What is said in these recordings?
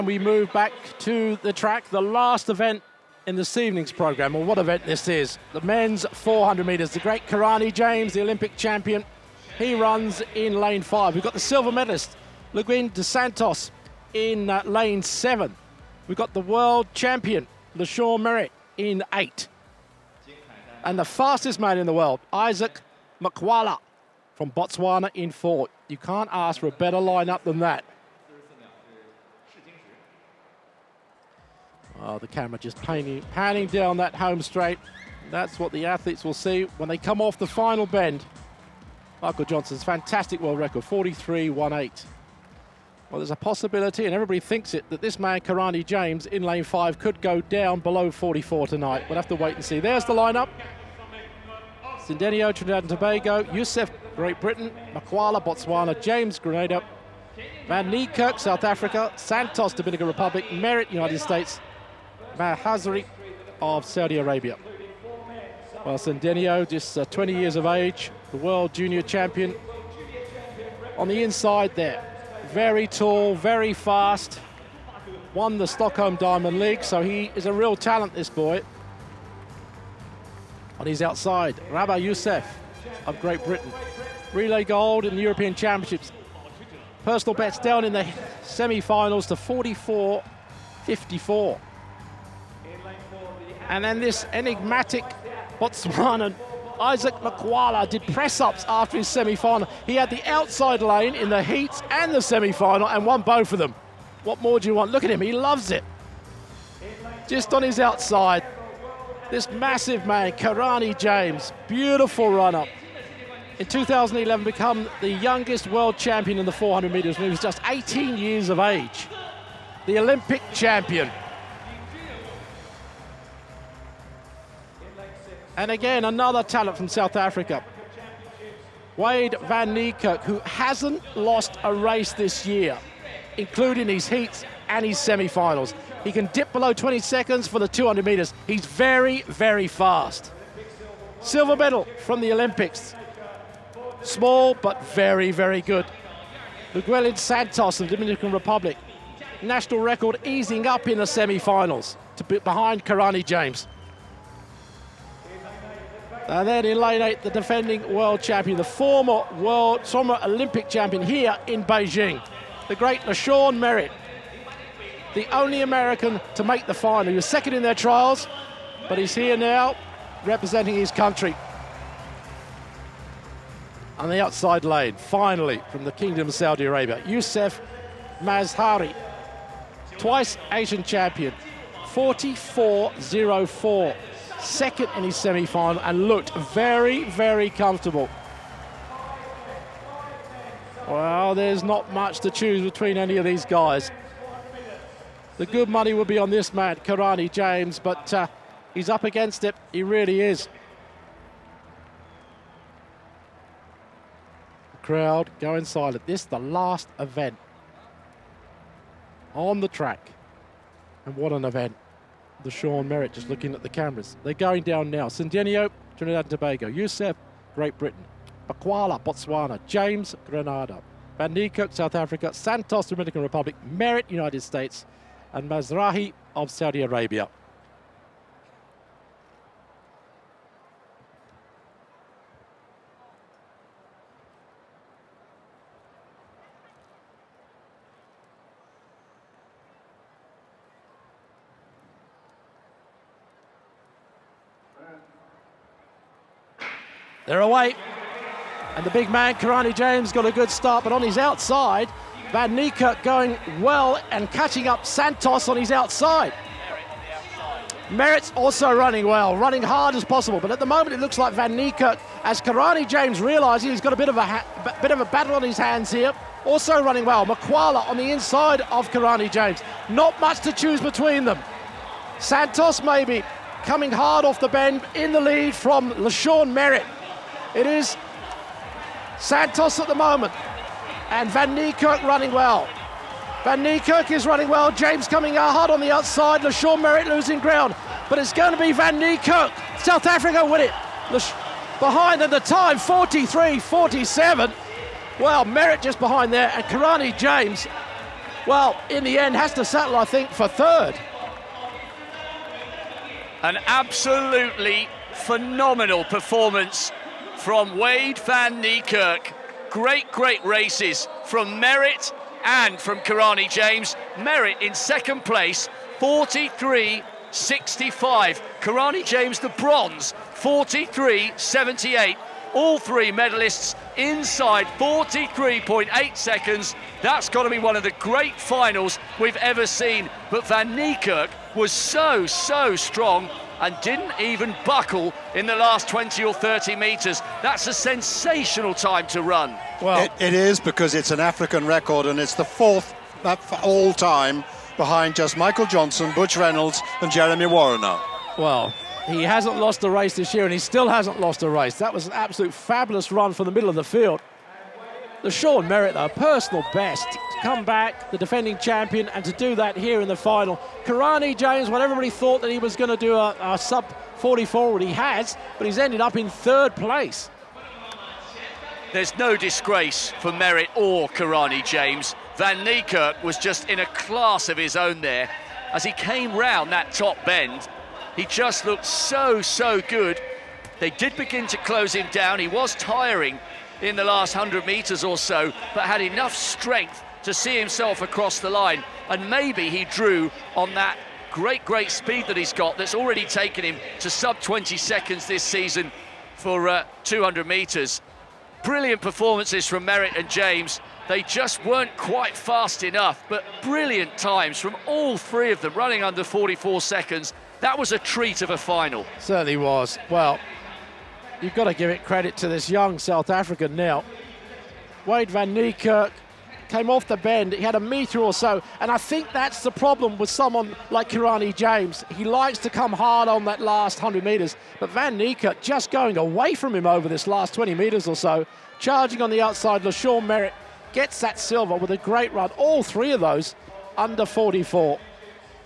We move back to the track, the last event in this evening's program. Well, what event this is. The men's 400 meters. The great Karani James, the Olympic champion, he runs in lane 5. We've got the silver medalist, Luguin dos Santos, in lane 7. We've got the world champion, LeSean Merritt, in 8. And the fastest man in the world, Isaac Makwala from Botswana, in 4. You can't ask for a better lineup than that. Oh, the camera just panning down that home straight. That's what the athletes will see when they come off the final bend. Michael Johnson's fantastic world record, 43.18. Well, there's a possibility, and everybody thinks it, that this man, Karani James, in lane 5, could go down below 44 tonight. We'll have to wait and see. There's the lineup. Sindenio, Trinidad and Tobago. Youssef, Great Britain. Makwala, Botswana. James, Grenada. Van Niekerk, South Africa. Santos, Dominican Republic. Merritt, United States. Mahazri of Saudi Arabia. Well, Sindenio, just 20 years of age, the world junior champion. On the inside there, very tall, very fast. Won the Stockholm Diamond League, so he is a real talent, this boy. On his outside, Rabah Youssef of Great Britain. Relay gold in the European Championships. Personal bets down in the semi-finals to 44.54. And then this enigmatic Botswanan, Isaac Makwala, did press-ups after his semi-final. He had the outside lane in the heats and the semi-final and won both of them. What more do you want? Look at him, he loves it. Just on his outside, this massive man, Karani James, beautiful run-up. In 2011, become the youngest world champion in the 400 meters when he was just 18 years of age. The Olympic champion. And again, another talent from South Africa. Wade van Niekerk, who hasn't lost a race this year, including his heats and his semi-finals. He can dip below 20 seconds for the 200 meters. He's very, very fast. Silver medal from the Olympics. Small, but very, very good. Luguin Santos of the Dominican Republic. National record easing up in the semi-finals to be behind Karani James. And then in lane 8, the defending world champion, the former Olympic champion here in Beijing, the great LeSean Merritt, the only American to make the final. He was second in their trials, but he's here now representing his country. On the outside lane, finally, from the Kingdom of Saudi Arabia, Youssef Mazhari, twice Asian champion, 44.04. Second in his semi-final and looked very, very comfortable. Well, there's not much to choose between any of these guys. The good money will be on this man, Karani James, but he's up against it. He really is. The crowd going silent. This is the last event on the track. And what an event. LeSean Merritt just looking at the cameras. They're going down now. Sindenio, Trinidad and Tobago. Youssef, Great Britain. Makwala, Botswana. James, Grenada. Van Niekerk, South Africa. Santos, Dominican Republic. Merritt, United States. And Mazrahi of Saudi Arabia. They're away, and the big man, Karani James, got a good start, but on his outside, Van Niekerk going well and catching up Santos on his outside. Merritt's also running well, running hard as possible, but at the moment it looks like Van Niekerk, as Karani James realizing he's got a bit of a battle on his hands here, also running well. Makwala on the inside of Karani James. Not much to choose between them. Santos maybe coming hard off the bend in the lead from LeSean Merritt. It is Santos at the moment, and Van Niekerk running well. Van Niekerk is running well. James coming hard on the outside. LeSean Merritt losing ground, but it's going to be Van Niekerk. South Africa win it. Behind at the time, 43.47. Well, Merritt just behind there, and Karani James well, in the end, has to settle, I think, for third. An absolutely phenomenal performance from Wade van Niekerk. Great races from Merritt and from Kirani James. Merritt in second place, 43.65. Kirani James the bronze, 43.78. All three medalists inside 43.8 seconds. That's got to be one of the great finals we've ever seen. But Van Niekerk was so strong and didn't even buckle in the last 20 or 30 metres. That's a sensational time to run. Well, it is, because it's an African record, and it's the fourth all time behind just Michael Johnson, Butch Reynolds and Jeremy Warriner. Well, he hasn't lost a race this year, and he still hasn't lost a race. That was an absolute fabulous run from the middle of the field. The Sean Merritt, though, personal best, to come back, the defending champion, and to do that here in the final. Kirani James, well, everybody thought that he was going to do a sub 44, what he has, but he's ended up in third place. There's no disgrace for Merritt or Kirani James. Van Niekerk was just in a class of his own there. As he came round that top bend, he just looked so good. They did begin to close him down. He was tiring in the last 100 metres or so, but had enough strength to see himself across the line. And maybe he drew on that great speed that he's got, that's already taken him to sub 20 seconds this season for 200 metres. Brilliant performances from Merritt and James. They just weren't quite fast enough, but brilliant times from all three of them, running under 44 seconds. That was a treat of a final. Certainly was. Well, you've got to give it credit to this young South African now. Wade van Niekerk came off the bend. He had a metre or so, and I think that's the problem with someone like Kirani James. He likes to come hard on that last 100 metres, but Van Niekerk just going away from him over this last 20 metres or so, charging on the outside. LaShawn Merritt gets that silver with a great run. All three of those under 44.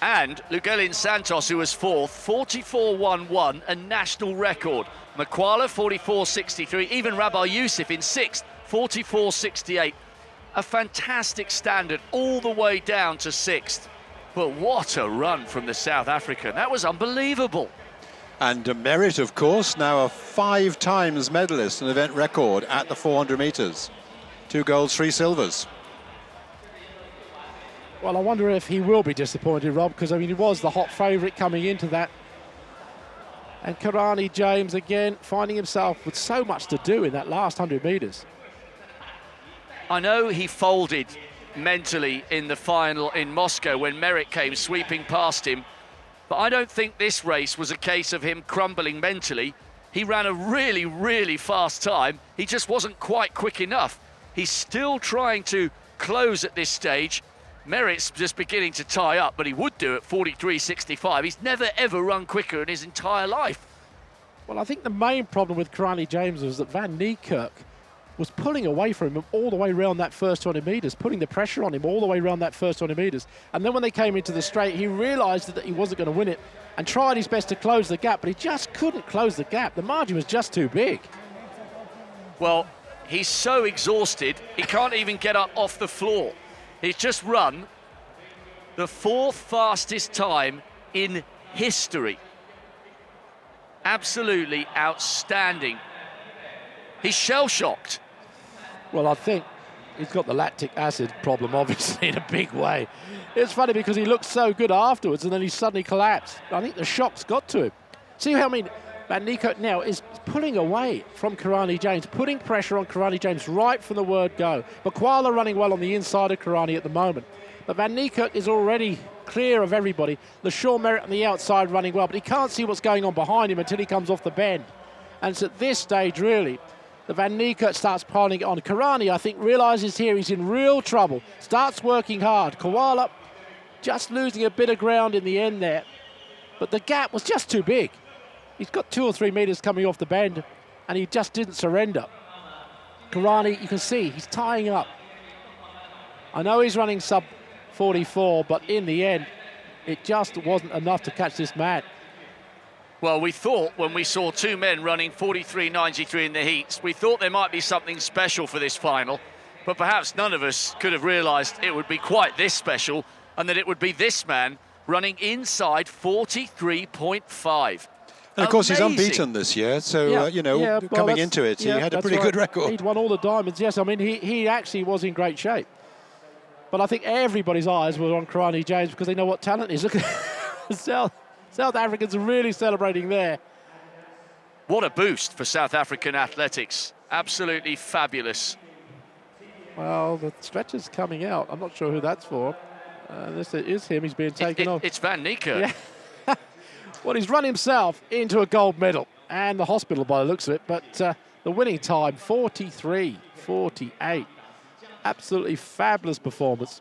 And Lugelin Santos, who was fourth, 44.11, a national record. Makwala, 44.63. Even Rabbi Youssef in sixth, 44.68. A fantastic standard all the way down to sixth. But what a run from the South African. That was unbelievable. And Merritt, of course, now a 5 times medalist, an event record at the 400 metres. 2 golds, 3 silvers. Well, I wonder if he will be disappointed, Rob, because, I mean, he was the hot favourite coming into that. And Kirani James, again, finding himself with so much to do in that last 100 metres. I know he folded mentally in the final in Moscow when Merritt came sweeping past him, but I don't think this race was a case of him crumbling mentally. He ran a really fast time. He just wasn't quite quick enough. He's still trying to close at this stage. Merritt's just beginning to tie up, but he would do at 43.65. He's never ever run quicker in his entire life. Well, I think the main problem with Kirani James was that Van Niekerk was pulling away from him all the way around that first 20 metres, putting the pressure on him all the way around that first 20 metres. And then when they came into the straight, he realised that he wasn't going to win it and tried his best to close the gap, but he just couldn't close the gap. The margin was just too big. Well, he's so exhausted, he can't even get up off the floor. He's just run the 4th fastest time in history. Absolutely outstanding. He's shell-shocked. Well, I think he's got the lactic acid problem, obviously, in a big way. It's funny because he looked so good afterwards and then he suddenly collapsed. I think the shock's got to him. See how, I mean, Van Niekerk now is pulling away from Kirani James, putting pressure on Kirani James right from the word go. Makwala running well on the inside of Kirani at the moment. But Van Niekerk is already clear of everybody. LaShawn Merritt on the outside running well, but he can't see what's going on behind him until he comes off the bend. And it's at this stage, really, the Van Niekerk starts piling it on. Kirani, I think, realises here he's in real trouble, starts working hard. Koala just losing a bit of ground in the end there. But the gap was just too big. He's got 2 or 3 metres coming off the bend, and he just didn't surrender. Kirani, you can see, he's tying up. I know he's running sub 44, but in the end, it just wasn't enough to catch this man. Well, we thought when we saw 2 men running 43.93 in the heats, we thought there might be something special for this final. but perhaps none of us could have realised it would be quite this special and that it would be this man running inside 43.5. And of course, he's Amazing. unbeaten this year, so, coming into it, he had a pretty good record. He'd won all the diamonds, yes. I mean, he actually was in great shape. But I think everybody's eyes were on Karani James because they know what talent is. Look at South Africans are really celebrating there. What a boost for South African athletics. Absolutely fabulous. Well, the stretcher's coming out. I'm not sure who that's for. This is him. He's being taken off. It's Van Niekerk. Yeah. Well, he's run himself into a gold medal and the hospital by the looks of it. But the winning time, 43.48. Absolutely fabulous performance.